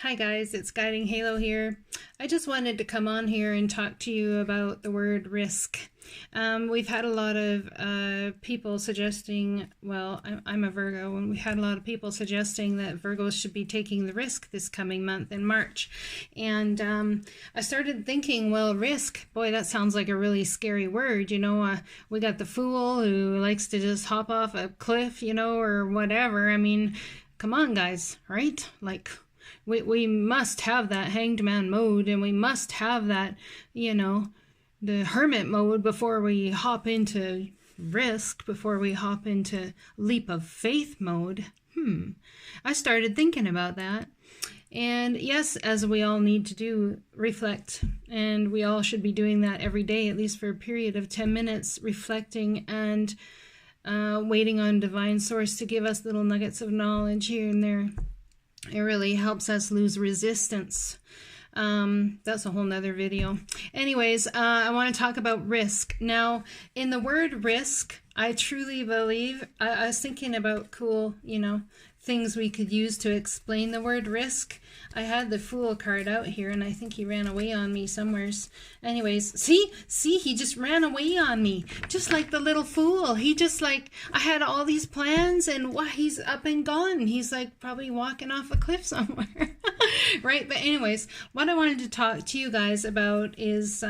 Hi guys, it's Guiding Halo here. I just wanted to come on here and talk to you about the word risk. We've had a lot of people suggesting, well, I'm a Virgo, and we had a lot of people suggesting that Virgos should be taking the risk this coming month in March. And I started thinking, well, risk, boy, that sounds like a really scary word. We got the fool who likes to just hop off a cliff, or whatever. I mean, come on, guys, right? We must have that hanged man mode, and we must have that, the hermit mode before we hop into risk, before we hop into leap of faith mode. I started thinking about that. And yes, as we all need to do, reflect. And we all should be doing that every day, at least for a period of 10 minutes, reflecting and waiting on divine source to give us little nuggets of knowledge here and there. It really helps us lose resistance. That's a whole nother video. Anyways, I want to talk about risk. Now, in the word risk, I truly believe, I was thinking about cool, things we could use to explain the word risk. I had the Fool card out here, and I think he ran away on me somewheres. Anyways, see, he just ran away on me, just like the little fool. He just I had all these plans, and he's up and gone. He's probably walking off a cliff somewhere, right? But anyways, what I wanted to talk to you guys about is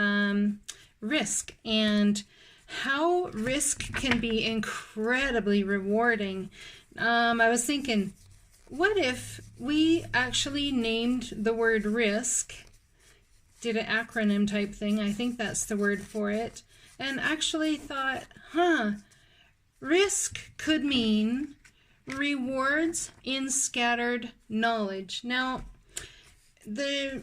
risk, and how risk can be incredibly rewarding. I was thinking, what if we actually named the word risk, did an acronym type thing, I think that's the word for it, and actually thought, risk could mean rewards in scattered knowledge. Now, the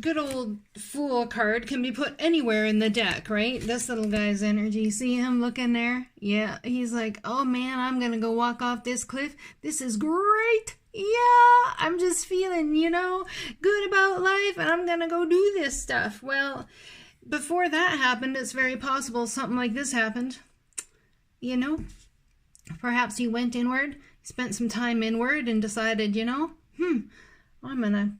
good old Fool card can be put anywhere in the deck, right? This little guy's energy, see him looking there? Yeah, he's like, oh man, I'm gonna go walk off this cliff. This is great. Yeah, I'm just feeling, good about life, and I'm gonna go do this stuff. Well, before that happened, it's very possible something like this happened. Perhaps he went inward, spent some time inward, and decided, I'm gonna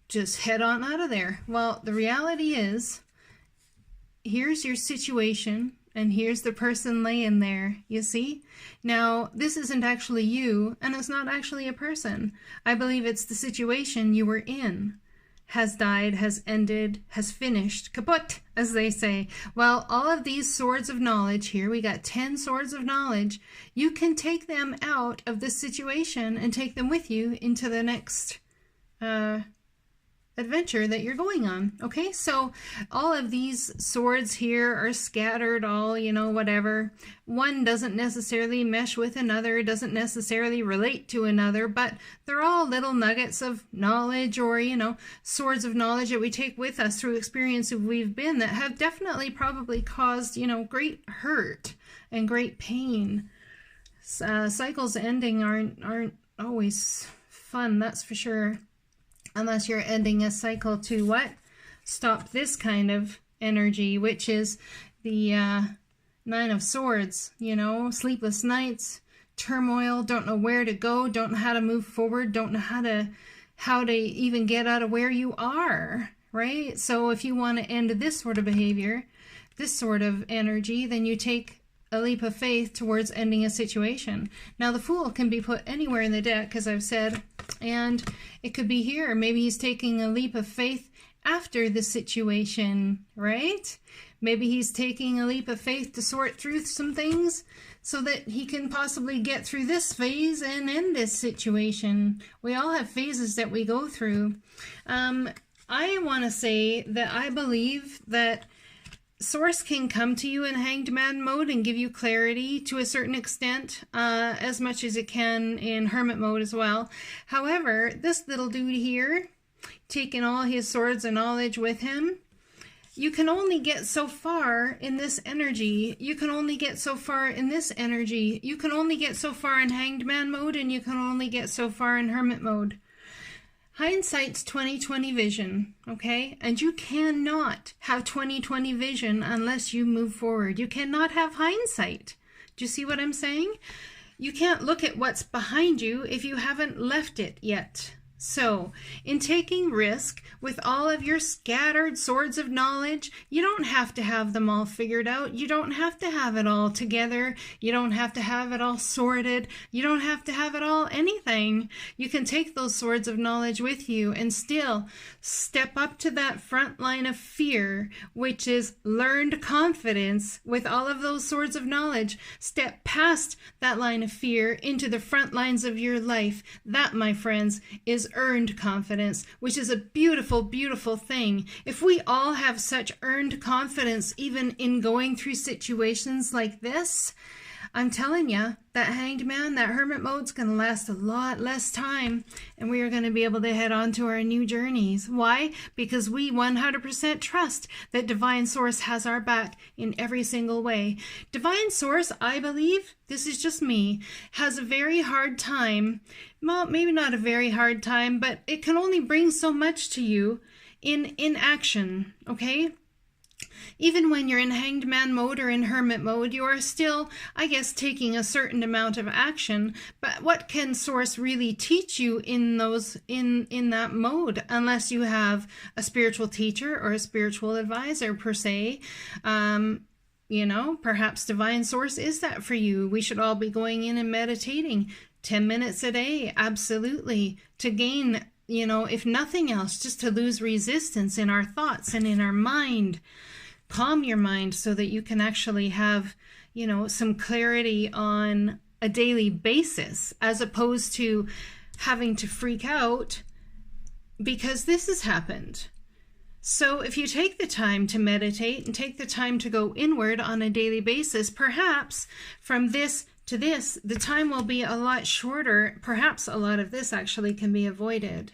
just head on out of there. Well, the reality is, here's your situation, and here's the person laying there, you see? Now, this isn't actually you, and it's not actually a person. I believe it's the situation you were in. Has died, has ended, has finished, kaput, as they say. Well, all of these swords of knowledge here, we got 10 swords of knowledge. You can take them out of this situation and take them with you into the next adventure that you're going on. Okay, so all of these swords here are scattered, all, whatever. One doesn't necessarily mesh with another, doesn't necessarily relate to another, but they're all little nuggets of knowledge, or, swords of knowledge that we take with us through experience of we've been, that have definitely probably caused, great hurt and great pain. Cycles ending aren't always fun, that's for sure. Unless you're ending a cycle to what? Stop this kind of energy, which is the Nine of Swords, sleepless nights, turmoil, don't know where to go, don't know how to move forward, don't know how to even get out of where you are, right? So if you want to end this sort of behavior, this sort of energy, then you take a leap of faith towards ending a situation. Now, the Fool can be put anywhere in the deck, as I've said, and it could be here. Maybe he's taking a leap of faith after the situation, right? Maybe he's taking a leap of faith to sort through some things so that he can possibly get through this phase and end this situation. We all have phases that we go through. I want to say that I believe that Source can come to you in Hanged Man mode and give you clarity to a certain extent, as much as it can in Hermit mode as well. However, this little dude here, taking all his swords and knowledge with him, you can only get so far in this energy. You can only get so far in this energy. You can only get so far in Hanged Man mode, and you can only get so far in Hermit mode. Hindsight's 20/20 vision, okay? And you cannot have 20/20 vision unless you move forward. You cannot have hindsight. Do you see what I'm saying? You can't look at what's behind you if you haven't left it yet. So, in taking risk with all of your scattered swords of knowledge, you don't have to have them all figured out. You don't have to have it all together. You don't have to have it all sorted. You don't have to have it all anything. You can take those swords of knowledge with you and still step up to that front line of fear, which is learned confidence with all of those swords of knowledge. Step past that line of fear into the front lines of your life. That, my friends, is earned confidence, which is a beautiful, beautiful thing. If we all have such earned confidence, even in going through situations like this, I'm telling you, that hanged man, that hermit mode's going to last a lot less time, and we are going to be able to head on to our new journeys. Why? Because we 100% trust that Divine Source has our back in every single way. Divine Source, I believe, this is just me, has a very hard time, well, maybe not a very hard time, but it can only bring so much to you in action, okay? Even when you're in hanged man mode or in hermit mode, you are still, I guess, taking a certain amount of action. But what can Source really teach you in that mode, unless you have a spiritual teacher or a spiritual advisor per se? Perhaps Divine Source is that for you. We should all be going in and meditating 10 minutes a day, absolutely, to gain, if nothing else, just to lose resistance in our thoughts and in our mind. Calm your mind so that you can actually have, some clarity on a daily basis, as opposed to having to freak out because this has happened. So if you take the time to meditate and take the time to go inward on a daily basis, perhaps from this to this, the time will be a lot shorter. Perhaps a lot of this actually can be avoided.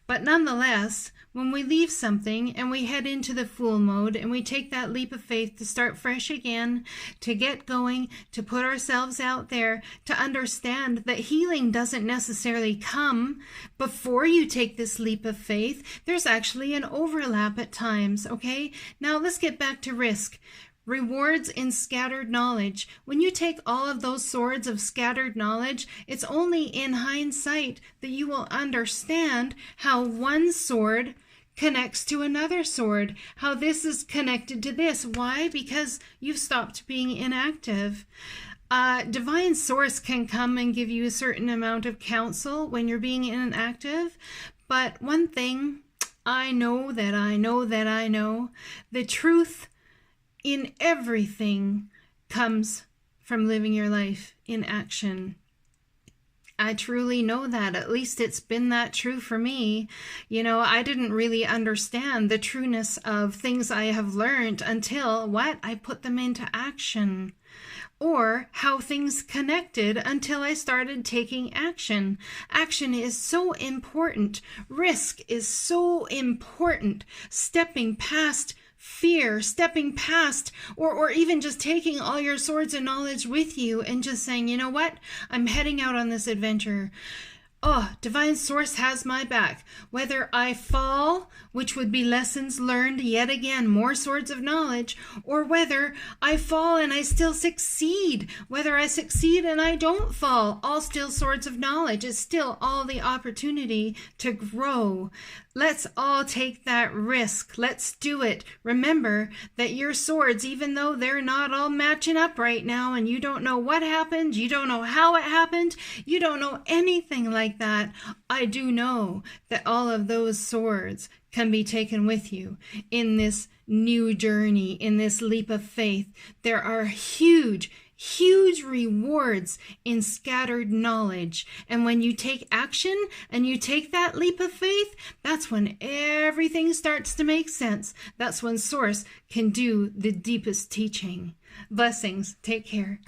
But nonetheless, when we leave something and we head into the Fool mode and we take that leap of faith to start fresh again, to get going, to put ourselves out there, to understand that healing doesn't necessarily come before you take this leap of faith. There's actually an overlap at times, okay? Now let's get back to risk. Rewards in scattered knowledge. When you take all of those swords of scattered knowledge, it's only in hindsight that you will understand how one sword connects to another sword, how this is connected to this. Why? Because you've stopped being inactive. Divine Source can come and give you a certain amount of counsel when you're being inactive, but one thing I know, the truth in everything comes from living your life in action. I truly know that. At least it's been that true for me. I didn't really understand the trueness of things I have learned until I put them into action. Or how things connected until I started taking action. Action is so important. Risk is so important. Stepping past fear, stepping past, or even just taking all your swords of knowledge with you and just saying, you know what? I'm heading out on this adventure. Oh, Divine Source has my back. Whether I fall, which would be lessons learned, yet again, more swords of knowledge, or whether I fall and I still succeed, whether I succeed and I don't fall, all still swords of knowledge. It's still all the opportunity to grow. Let's all take that risk. Let's do it. Remember that your swords, even though they're not all matching up right now and you don't know what happened, you don't know how it happened, you don't know anything like that, I do know that all of those swords can be taken with you in this new journey, in this leap of faith. There are huge rewards in scattered knowledge. And when you take action and you take that leap of faith, that's when everything starts to make sense. That's when Source can do the deepest teaching. Blessings. Take care.